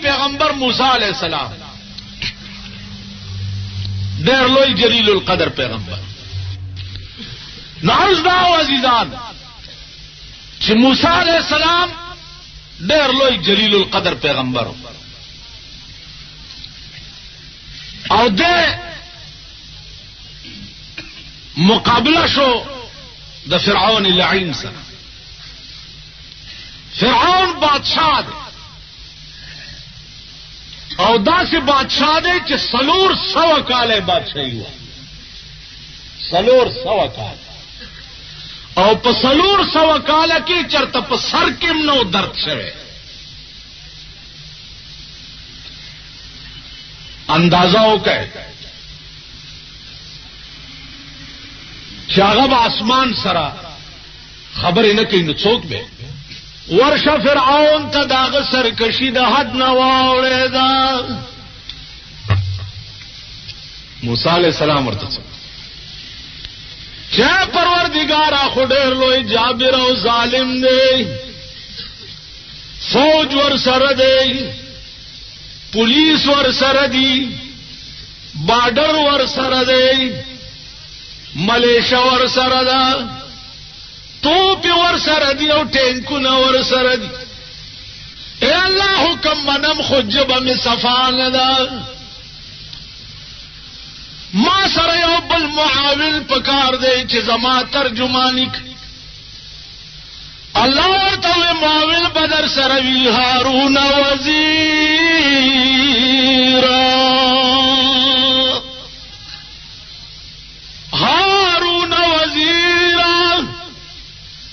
پیغمبر موسی علیہ السلام ډېر لوی جلیل القدر پیغمبر. نعوذ بالله عزیزان چې موسی علیہ السلام ډېر لوی جلیل القدر پیغمبر او د مقابله شو د فرعون لعین سره. فرعون بادشاہ دی او داسې بادشاہ دی چې 400 کاله بادشاہي و. 400 کال او په 400 کاله کې چرته په سر کې نو درد شوه. اندازه وکړه چې هغه آسمان سره خبرې نه کوي نو څوک به ورشه فرعون ته داغه سرکشي د حد نه واوړېدا. موسی علیہ السلام ورته چې پروردګار خو ډېر لوی جابر او ظالم دی، فوج ور سره دی، پولیس ور سره دی، بارډر ور سره دی، ملیشیا ور سره ده، توپ ور سره دی او ټینکونه ور سره دی. اے الله حکم منم خو جبه می صفانه ده. ما سره یو بل معاون پکار دی چې زما ترجمانی کوي. الله ورته معاون بدر سره وی هارون وزیر. هارون وزیر،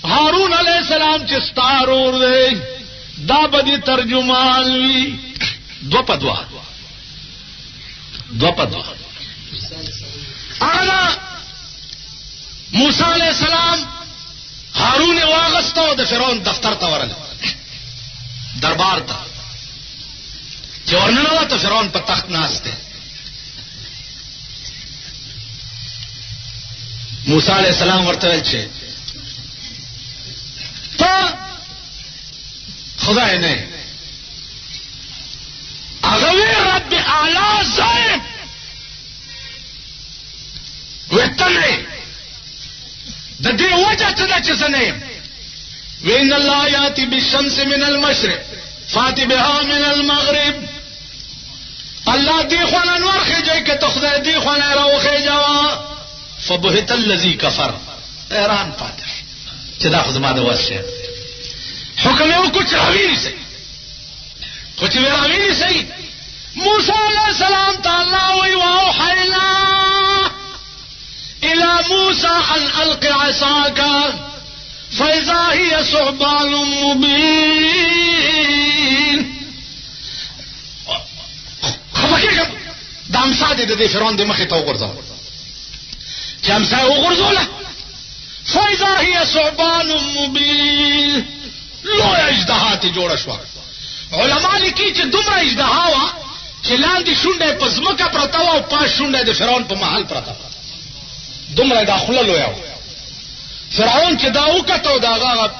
هارون علیہ السلام چې ستارور دی دا بدی ترجمان وی. دو پدوا اغلا موسی علیہ السلام هارون واغستو د فرعون دفتر ته ورل، دربار ته چې ورننه ته فرعون په تخت ناشته. موسی علیہ السلام ورته ویل چې ته خدای نه هغه رب اعلی زائد وتنه د دې وجه ته چې سنې وین الله یاتی بالشمس من المشرق فاتی بها من المغرب. الله دی خو انوار خېږي که ته خدای دی خو نه راوخې جوا فبهت الذی کفر. ایران پاتې چې دا خو زما د واسه حکم یو کو چراوی سي خو چې راوی سي. موسی علیہ السلام تعالی وی واوحینا الى موسى ان الق عصاك فاذا هي ثعبان مبين. خفکه دا امسا د فرعون د مخې ته وګرځاو چې امسا وګرځوله فاذا هي ثعبان مبين. لو اجدهات جوړ شو. علما لیکي چې دومره اجدها وا چې لاندې شونډه په ځمکه پرتا و او پاس شونډه د فرعون په محل پرتا. دومره داخله لویا فرعون چې دا وکړو داغه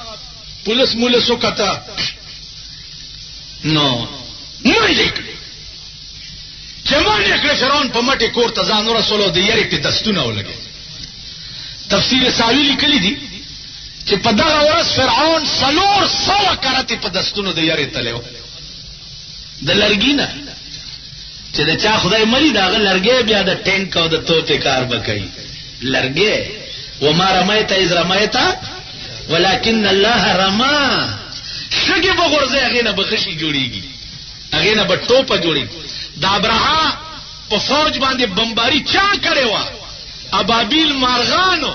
پولیس مولس وکړه نو نه لیکي چې باندې کړ فرعون په مټي کور ته ځان ورسولو د یاري په دستونه ولګي. تفسیر ساوی لیکلی دي چې په دغه ورځ فرعون 400 کرته په دستونو د یاري تلو د لرګینه چې د چا خدای مری داغه لرګي بیا د ټینک او د توپې کار وکړي. لرګي وما رميت اذ رميت ولكن الله رمى. شګي بغورځي هغه نه بخشي جوړيږي، هغه نه بټوپه جوړيږي. د ابراهام په فوج باندې بمباری چا کړي وا ابابیل مارغانو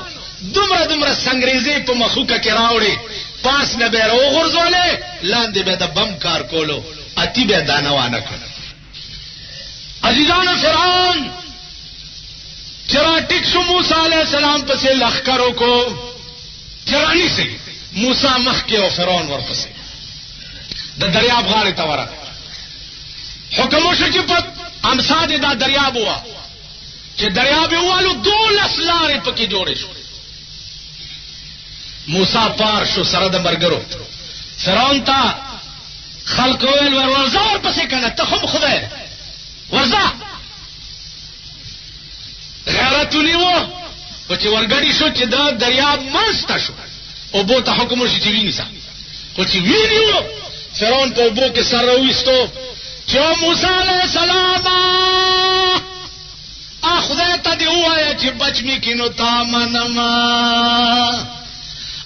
دومره سنگریزي په مخوکه کې راوړي پاس نه به وغورځولې لاندې به د بم کار کولو اتی به دانوانه کړ. عزیزان فرعون چرا ټیک شو موسی علیہ السلام پسې لخرو کو چرانی سي موسی مخ کې او فرعون ورپسې د دریاب غاړه ته ورغ. حکم وشو چې په امسا دې دا دریاب ووا چې دریاب والو 12 لارې پکې جوړې شو. موسی پار شو سره د مرګرو. فرعون ته خلق ویل ورزور پسې کنه کنه ته هم خدای ورځه غیرت ونیو او چې ورګړی شو چې دا دریاب ماسته شو او بو ته حکم وشي چې ویني سا خو چې وینیو فرعون په بو کې سر راويستو چې موسی علیہ السلام خدای ته دی وایا چې بچ می کینو تا منما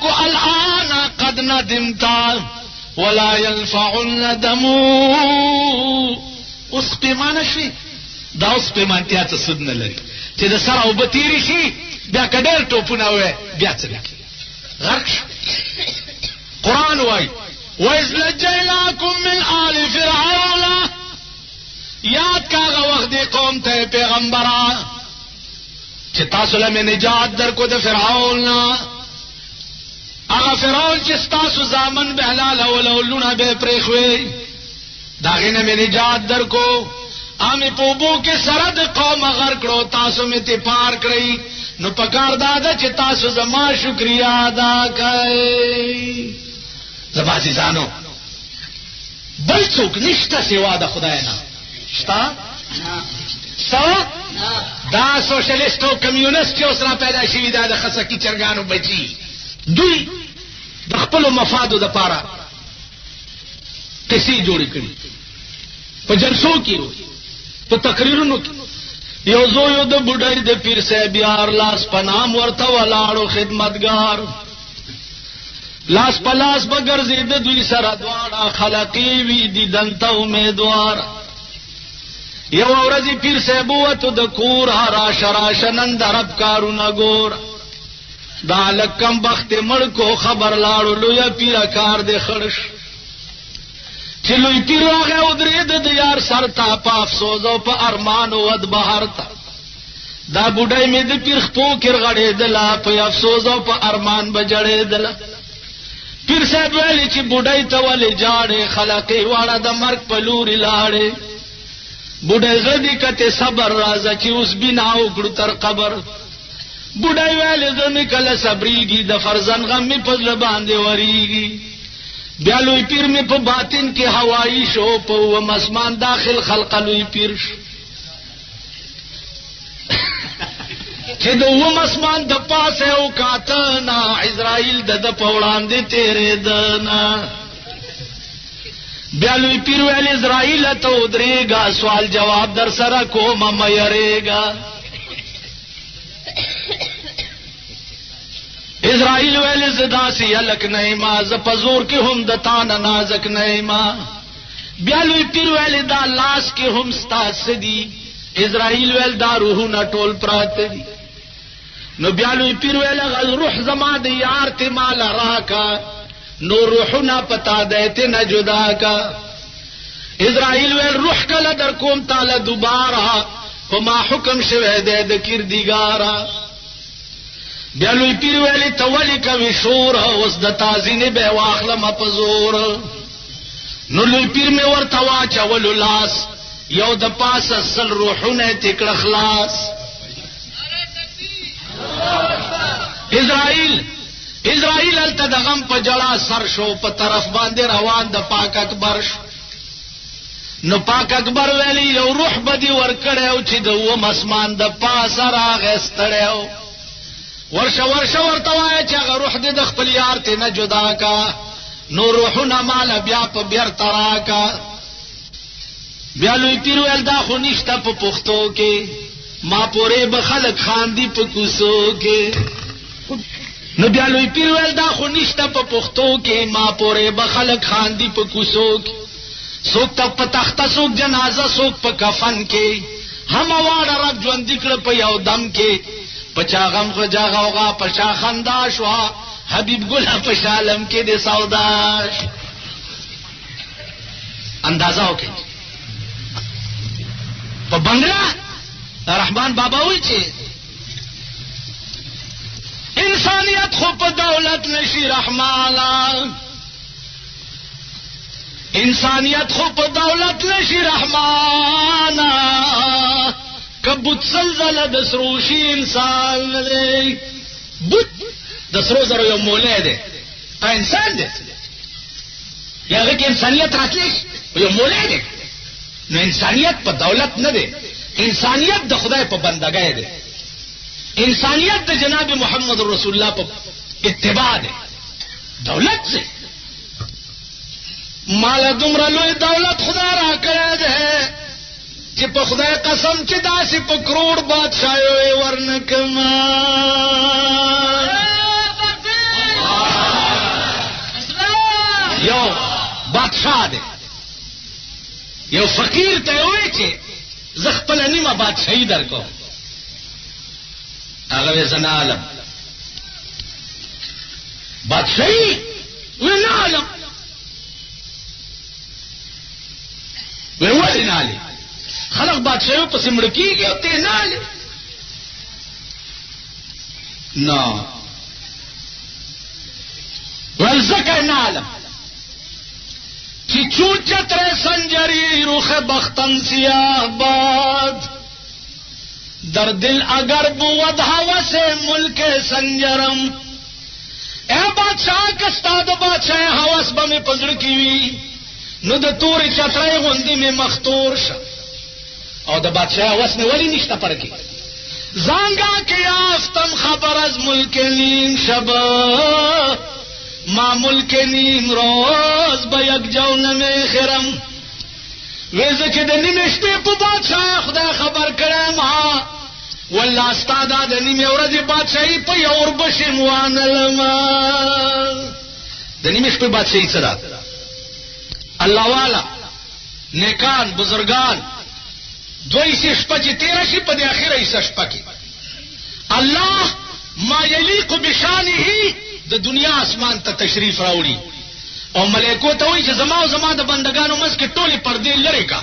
کو الان قد ندمتا ولا ينفع الندم اوس پیمانه شي دا اوس پیمانتیا څه سود نه لري چې د سره او بتیری شي بیا کډر ټوپونه وې بیا څه غرق قرآن وای وَإِذْ نَجَّيْنَاكُمْ مِنْ آلِ فِرْعَوْنَ یاد کاغه وخت دی قوم ته پیغمبران چې تاسو له نجات درکو د فرعون هغه فرعون چې تاسو ځامن به حلال ولولونه به پرېخوي داغه نه نجات درکو امه په بو کې سره د قوم غر کړو تاسو می ته پار کړی نو پکار دادا چې تاسو زما شکریا ادا کړئ زما عزیزانو بل څوک نشته سوا د خدای نه شتا سوا دا سوشلیست او کمیونست چې اوس را پیدا شوي دا د خسکی چرګانو بچي دوی د خپل مفادو د پاره کسي جوړ کړي په جلسو کې په تقریرونو کې یو زوی د بډای د پیر صاحب یار لاس پنام ورته ولاړو خدمتگار لاس پلاس بغرزید دوی سره دواړه خلقی وی دي دنته امیدوار یو ورځی پیر صاحب وته د کور را شراشنن درب کارونه ګور دا لکم بخت مړ کو خبر لاړو لوی پیر کار دې خړش چې لوی پیر هغه ودرید د یار سر تا په افسوس او په ارمان او ود بهر تا دا بډای مې د پیر خپو کړ غړې د لا په افسوس او په ارمان بجړې دل پیر صاحب ویلي چې بډای ته ولې جاړې خلقې واړه د مرګ په لوري لاړې بډای غدي کته صبر راځه چې اوس بنا وکړو تر قبر بډای ویلي زمي کله صبرېږي د فرزن غم می پزله باندې وریږي بیا لوی پیر می په باطن کې هوایی شو په و مسمان داخل خلق لوی پیر شو چې د و مسمان د پاسه او کاتنا اسرائیل د پوړان دي تیرې دنا بیا لوی پیر ویل اسرائیل ته ودرېګا سوال جواب در سره کوم مې یریګا اسرائیل ویل زدا سی الک نیما ز پزور کې هم د تان نازک نیما بیا لوی پیر ویل دا لاس کې هم ستاس دی اسرائیل ویل دا روحونه ټول پرات دي نو بیا لوی پیر ویل غل روح زما د یار ته مال راکا نو روحنا پتا دیتے نہ جدا کا اسرائیل ویل روح کله در کوم تعالی دوباره فما حکم شوه دې د کردګارا بیا لوی پیر ویلی تولی کوي شور اوس د تازینه به واخله ما پزور نو لوی پیر می ورته واچول لاس یو د پاس اصل روحونه تکړه خلاص اسرائیل التدغم په جړه سر شو په طرف باندې روان د پاک اکبر شو نو پاک اکبر ویلی یو روح بدی ورکړیو چې د و مسمان د پاس راغستړیو ورشه ورته وای چې هغه روح دې د خپل یار ته نه جدا کا نو روحونه مال بیا په بیر تراکا بیا لوی پیر ول دا خو نشته په پښتو کې ما پورې به خلک خاندي په کوسو کې نو بیا لوی پیر ول دا خو نشته په پښتو کې ما پورې به خلک خاندي په کوسو کې څوک ته په تخته څوک جنازه څوک په کفن کې هم واړه رب ژوند کړ په یو دم کې پچا غم خو جا غوغا پچا خندا شوا حبیب ګل په شالم کې د سوداش اندازه وکړي په بنگلا رحمان بابا وی چې انسانیت خو په دولت نشي رحمانا انسانیت خو په دولت نشي رحمانا کبوت زلزله د سروشي انسان دی بوت د سرو زرو یو مولا دی انسان دی یاغه کې انسانیت راتلی یو مولا دی. نو انسانیت په دولت نه دی، انسانیت د خدای په بندګۍ دی، انسانیت د جناب محمد رسول الله په اتباع دی. دولت سے مال دومره لوی دولت خدا را کړی دی چې په خدای قسم چې داسې په کروڑ بادشاهي ورنکما. یو بادشاہ دی، یو فقیر ته وایي چې زه خپله نیمه بادشاهي درکوم. هغه وی زه نه عالم بادشاهي، وی نه عالم. وی ولې نه عالم؟ خلق بادشاهیو پسې مړه کېږي او ته نه عالم. نه ویل ځکه نه عالم چې چون چتر سنجری رخ بختن سیاه باد در دل اگر بود هوس ملک سنجرم. اے بادشاہ کستا د بادشاہ هوس به مې په زړه کې وي نو د تورې چترۍ غوندې مې مختور شه. او د بادشاہ هوس مې ولې نشته پر کې؟ زانگا که یافتم خبر از ملک نیم شب ما ملک نیم روز با یک جونم خرم. ویزه که د نیم شپې په بادشاہ خدای خبر کړم ها والله استا دا د نیمې ورځې بادشاهي په یو وربشې موانلما. د نیمې شپې بادشاهي څه ده؟ الله والا نیکان بزرگان دوی سي شپه چې تیره شي په دې اخره حصه شپه کې الله ما یلیق بشانه د دنیا اسمان ته تشریف راوړي او ملائکو ته وایي چې زما او زما د بندگانو منځ کې ټولې پردې لرې کا.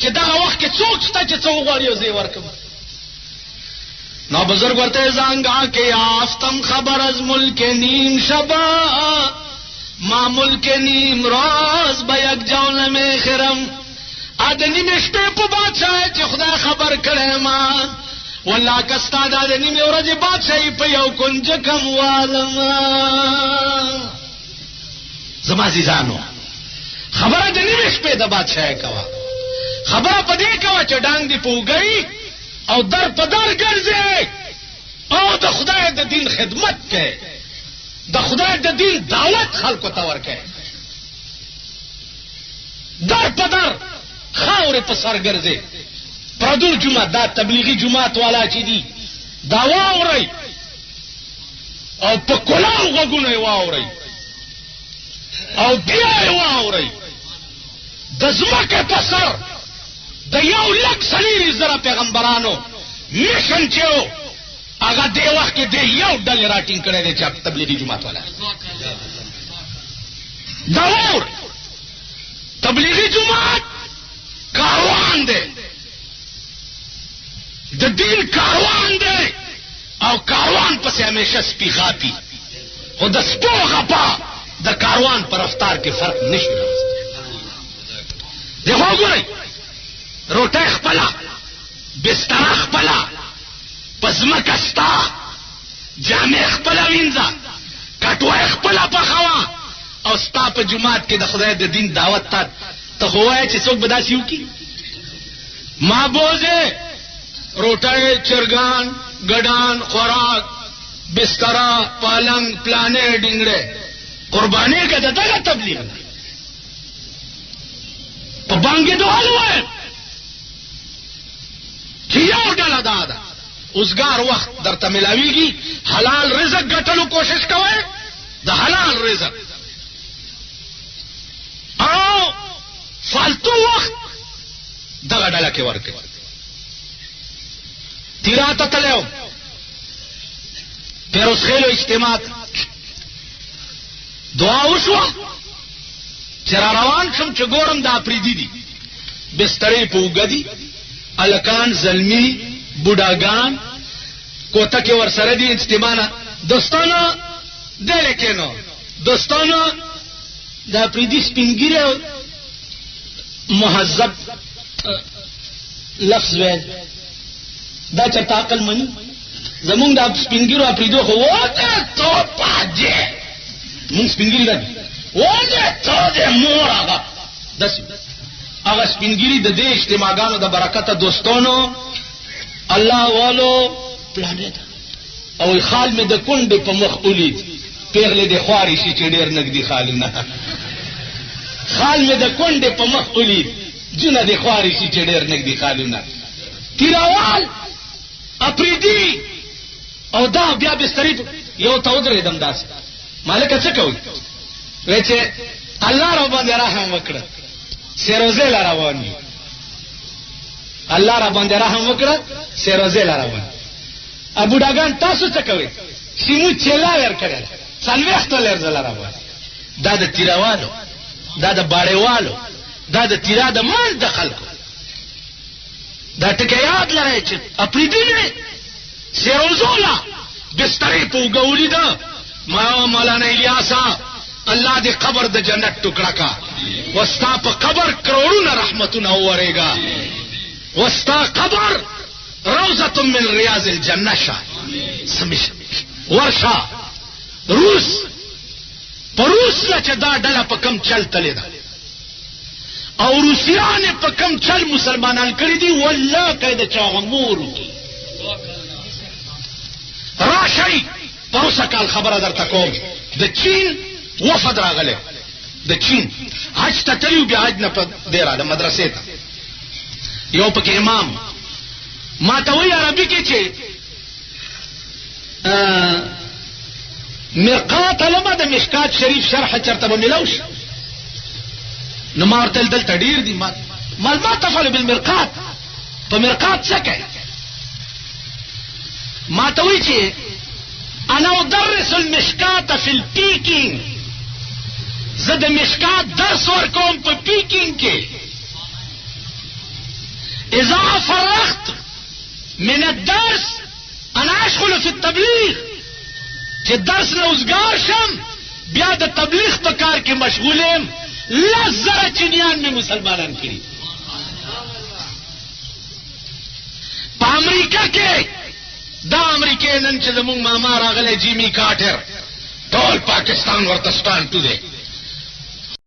چې دغه وخت کې څوک شته چې څو غواړي او زه یې ورکم. نو بزرگ ورته زانګا کې یافتم خبر از ملک نیم شبا ما ملک نیم روز به یک جولم خرم. د نیمې شپې په بادشاهۍ چې خدای خبر کړی ما والله کستا دا د نیمې ورځې بادشاهي په یو کنج کم والما. زما عزیزانو خبره د نیمې شپې د بادشاهۍ کوه، خبره په دې کوه چې ډانګ دې په وګړي او در په در ګرځې او د خدای د دین خدمت کوې، د خدای د دین دعوت خلکو ته ورکوې. در په در خاورې په سر ګرځې. پردو جمعه دا تبلیغي جماعت والا چې دي دا واورئ او په کلاو غوږونه یې واورئ او بیا یې واورئ. د ځمکې په سر د 1,40,000 پیغمبرانو میشن چې و هغه دې وخت کې دې یو ډلې راټینګ کړی دی چې تبلیغي جماعت والا دا واورئ. تبلیغي جماعت کاروان دی، د دین کاروان دی او کاروان پسې همیشه سپي غاپي، خو د سپو غپا د کاروان پر رفتار کې فرق نشي راوستلی. دغه وګورئ روټۍ خپله، بستره خپله، په ځمکه ستا، جامې خپله وینځه، کټوۍ خپله پخوه او ستا په جومات کې د خدای د دین دعوت ته خو وایه چې څوک به داسې وکړي؟ ما بوزې روټۍ، چرګان، ګډان، خوراک، بستره، پالنګ، پلانې، ډینګړې قربانې که د دغه تبلیغ نه په بانګېدوال ووایم چې یو ډله دا ده اوسګار وخت درته ملاویږي، حلال رزق ګټلو کوشش کوئ، د حلال رزق او فالتو وخت دغه ډله کې ورکړئ. تیرا ته تللی وم پیروز خیلو اجتماع دعا وشوه چې را روان شم چې ګورم دا اپریدي دي، بسترې په اوږه دي، الکان، زلمي، بوډاګان کوټه کې ورسره دي. اجتماع نه دوستانو دلې کېنو، دوستانو دا اپریدي سپینګیری مهذب لفظ ویل دا چرته عقل مني؟ زمونږ د سپینګیرو اپریدو خو وته تو پاجې مونږ سپینګیری راځي ولې ته دې مور هغه سپینګیري د دې اجتماعګانو د برکته دوستانو الله والو پلانې ده او خال مې د کونډې په مخ ولید پیغلې د خواري شي چې ډېر نګدي خالونه خال مې د کونډې په مخ ولید جونه د خواري شي چې ډېر نګدي خالونه تیراوال اپریدي او دا بیا بستری یو ته ودرېدم داسې مالکه څه کوي وای چې الله را باندې رحم وکړه سیروزه لا روان دي الله را باندې رحم وکړه سیروزه لا روان ابو ډاګان تاسو څه کوي سیمو چلا ور کړل څلويخت لر زل روان دا د تیراوالو دا د باړېوالو دا د تیرا د مال د خلکو دا ټکی یاد لرئ چې اپریدي نه سیروزولا بسترې په وګولې ده ما مولانا الیاسا الله دې قبر د جنت ټوکړه کا وستا په قبر کروڑونه رحمتونه اورېګا وستا قبر روزه من ریاض الجنه شا سمش ورشا روس پروس لا چې دا ډله په کم چل تلې ده او روسیان په کم چل مسلمانان کړی دي والله کید چا غمور کی راشي پروسه کال خبره درته کوم د چین وفد راغله د چین حج ته تلو بیا حج نه په ډیره د مدرسې ته یو پکې امام ما ته وی عربي کې چې مرقات علماء د مشکات شریف شرح چرته به ملوش نو ما ورته دلته ډیر دي ما تفعل بالمرقات په مرقات څه کوي ما ته وی چې انا ادرس المشکات في البيكينج زه د مشکات درس ورکوم په پیکینګ کې اذا فرغت من الدرس انا اشغل في التبلیغ چې درس نه اوسګار شم بیا د تبلیغ په کار کې مشغول یم لزر چینیان مې مسلمانان کړي په امریکا کې دا امریکای نن چې زمونږ ماما راغلی جیمی کارټر ټول پاکستان ورته سټانډ تو دی